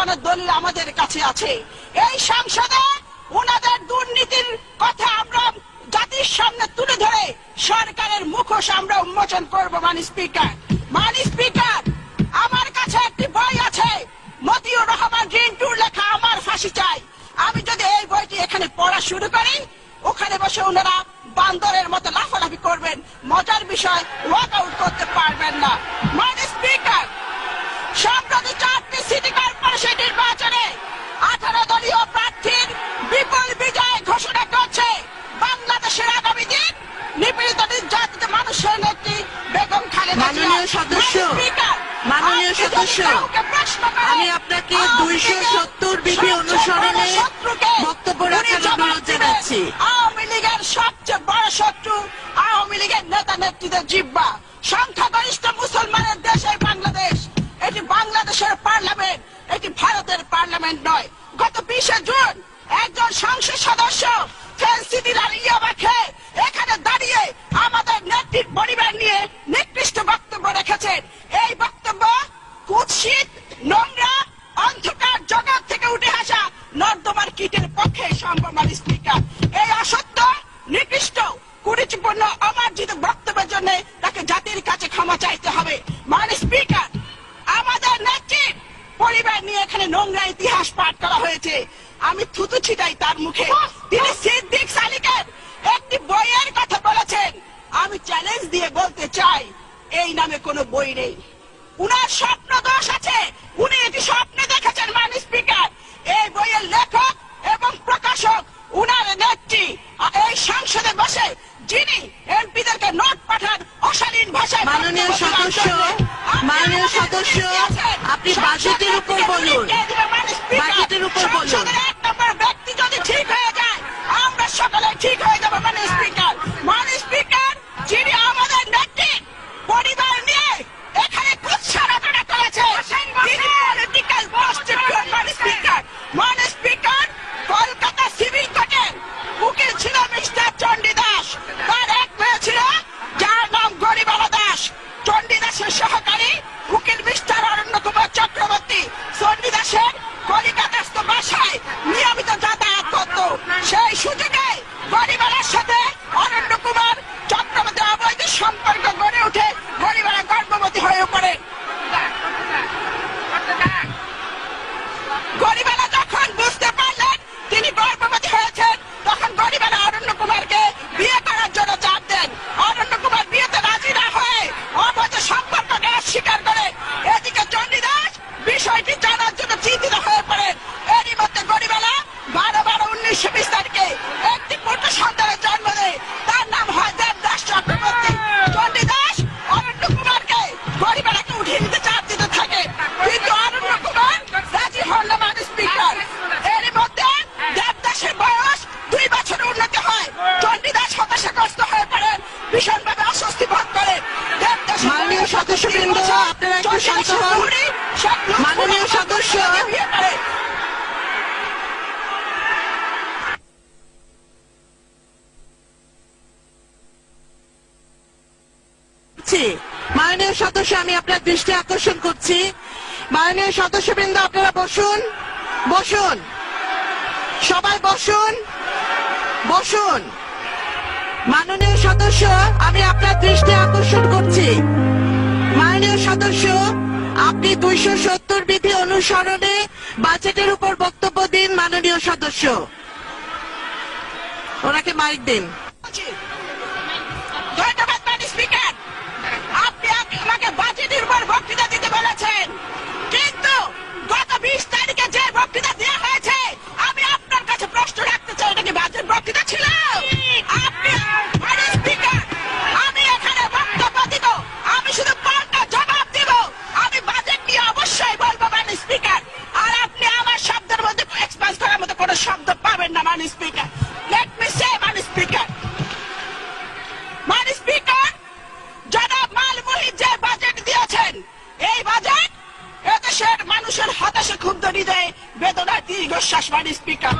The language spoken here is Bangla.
চাপানোর দলিল আমাদের কাছে আছে। এই সংসদে ওনাদের দুর্নীতির কথা আমরা জাতির সামনে তুলে ধরে সরকারের মুখোশ আমরা উন্মোচন করব। মাননীয় স্পিকার, আমার কাছে একটি বই আছে, মতিউর রহমান রিন্টুর লেখা আমার ফাঁসি চাই। আমি যদি এই বইটি এখানে পড়া শুরু করি, ওখানে বসে ওনারা বান্দরের মতো লাফালাফি করবেন, মজার বিষয় ওয়াকআউট করতে পারবেন না। মাননীয় স্পিকার, সম্প্রতি 4টি সিটি কর্পোরেশন নির্বাচনে 18 দলীয় প্রার্থীর বিপুল বিজয় ঘোষণা করছে বাংলাদেশের আগামী দিন নিপীড়িত নির্যাতিত মানুষের নেত্রী বেগম খালেদা জিয়া। মাননীয় সদস্য, আমি আপনাকে 270 বিধি অনুসরণে বক্তব্য রাখার অনুরোধ জানাচ্ছি। আওয়ামী লীগের সবচেয়ে বড় শত্রু আওয়ামী লীগের নেতা নেত্রীদের জিহ্বা। সংখ্যাগরিষ্ঠ মুসলমানের দেশ এই বাংলাদেশ। এটি বাংলাদেশের পার্লামেন্ট, এটি ভারতের পার্লামেন্ট নয়। গত 20 জুন একজন সংসদ সদস্য ফেন্সিডিল ইয়াবা খেয়ে এখানে দাঁড়িয়ে আমাদের নেত্রীর পরিবার নিয়ে নিকৃষ্ট বক্তব্য রেখেছেন। এই বক্তব্য কুৎসিত, নোংরা, অন্ধকার জগৎ থেকে উঠে আসা নর্দমার কীটের পক্ষে সম্ভব। মাননীয় স্পিকার, এই অসত্য, নিকৃষ্ট, কুরুচিপূর্ণ, অমার্জিত বক্তব্যের জন্য তাকে জাতির কাছে ক্ষমা চাইতে হবে। মাননীয় স্পিকার, আমাদের নেত্রীর পরিবার নিয়ে এখানে নোংরা ইতিহাস পাঠ করা হয়েছে। আমি থুতু ছিটাই তার মুখে। তিনি সিদ্দিক সালিকের একটি বইয়ের কথা বলেছেন। আমি চ্যালেঞ্জ দিয়ে বলতে চাই, এই নামে কোনো বই নেই। উনার স্বপ্ন দোষ আছে, উনি এটি স্বপ্নে দেখেছেন। মাননীয় স্পিকার, এই বইয়ের লেখক এবং প্রকাশক উনার নেত্রী এই সংসদে বসে যিনি এমপিদেরকে নোট পাঠান অশালীন ভাষায়। মাননীয় সদস্য, আপনি বাজেটের উপর বলুন। বাজেটের উপর বলুন। এক নম্বর ব্যক্তি যদি ঠিক হয়ে যায়, আমরা সকলে ঠিক হয়ে যাবো। মাননীয় স্পিকার, যিনি আমাদের নেত্রী পরিবার নিয়ে এখানে কুৎসা রচনা করেছে, তিনি পলিটিক্যাল প্রস্টিটিউট। মাননীয় স্পিকার, কলকাতা সিভিল কোর্টের উকিল ছিল মিস্টার চণ্ডী দাস। তার এক মেয়ে ছিল যার নাম গরিবালা দাস। চণ্ডী দাসের সহকারী উকিল মিস্টার অরণ্য কুমার চক্রবর্তী চণ্ডী দাসের কলিকাতাস্থ বাসায় নিয়মিত যাতায়াত করত। সেই সুযোগে গরিবালার সাথে অরণ্য কুমার চক্রবর্তী অবৈধ সম্পর্ক গড়ে উঠে গরিবালা গর্ভবতী হয়ে পড়ে। গরিবালা যখন বুঝতে পারলেন তিনি গর্ভবতী হয়েছেন, তখন গরিবালা অরণ্য কুমারকে বিয়ে করার জন্য চাপ দেন। অরণ্য কুমার বিয়েতে রাজি না হয়ে অবৈধ সম্পর্ককে অস্বীকার করে। এদিকে চণ্ডী দাস বিষয়টি জানার জন্য চিন্তিত হয়ে পড়েন। এরই মধ্যে গরিবালা 12/12/1920 তারিখে একটি পুত্র সন্তানের জন্ম দেয়। তার নাম হয় দেবদাস চক্রবর্তী। চণ্ডী দাস অরণ্য কুমারকে গরিবালাকে উঠিয়ে নিতে চাপ দিতে থাকে, কিন্তু অরণ্য কুমার রাজি হন না। মাননীয় স্পিকার, এরই মধ্যে দেবদাসের বয়স 2 বছরের উন্নতি হয়। চণ্ডী দাস হতাশাগ্রস্ত হয়ে পড়েন, ভীষণভাবে অস্বস্তি বোধ করেন। মাননীয় সদস্যবৃন্দ, আপনারা একটু শান্ত হন। মাননীয় সদস্য, মাননীয় সদস্য, আমি আপনার দৃষ্টি আকর্ষণ করছি। মাননীয় সদস্যবৃন্দ, আপনারা বসুন। বসুন, সবাই বসুন। বসুন। মাননীয় সদস্য, আমি আপনার দৃষ্টি আকর্ষণ করছি। মাননীয় সদস্য, আপনি 270 বিধি অনুসরণে বাজেটের উপর বক্তব্য দিন। মাননীয় সদস্য, ওনাকে মাইক দিন। ধন্যবাদ। মাননীয় স্পিকার, আপনি আমাকে বাজেটের উপর বক্তৃতা দিতে বলেছেন, কিন্তু গত 20 তারিখে যে বক্তৃতা দেওয়া হয়েছে, আমি আপনার কাছে প্রশ্ন রাখতে চাই, এটা কি বাজেট বক্তৃতা ছিল? মাননীয় স্পিকার, আমি এখানে বক্তব্য দিব, আমি শুধু পাল্টা জবাব দিব। আমি বাজেট নিয়ে অবশ্যই বলবো। মাননীয় স্পিকার, আর আপনি আমার শব্দের মধ্যে এক্সপান্স করার মতো কোনো শব্দ পাবেন না। মাননীয় স্পিকার, লেট মি সে, মাননীয় স্পিকার, জনাব মাল মুহিত যে বাজেট দিয়েছেন, এই বাজেট এদেশের মানুষের হতাশা ক্ষুব্ধ হৃদয়ে বেদনার দীর্ঘশ্বাস। মাননীয় স্পিকার,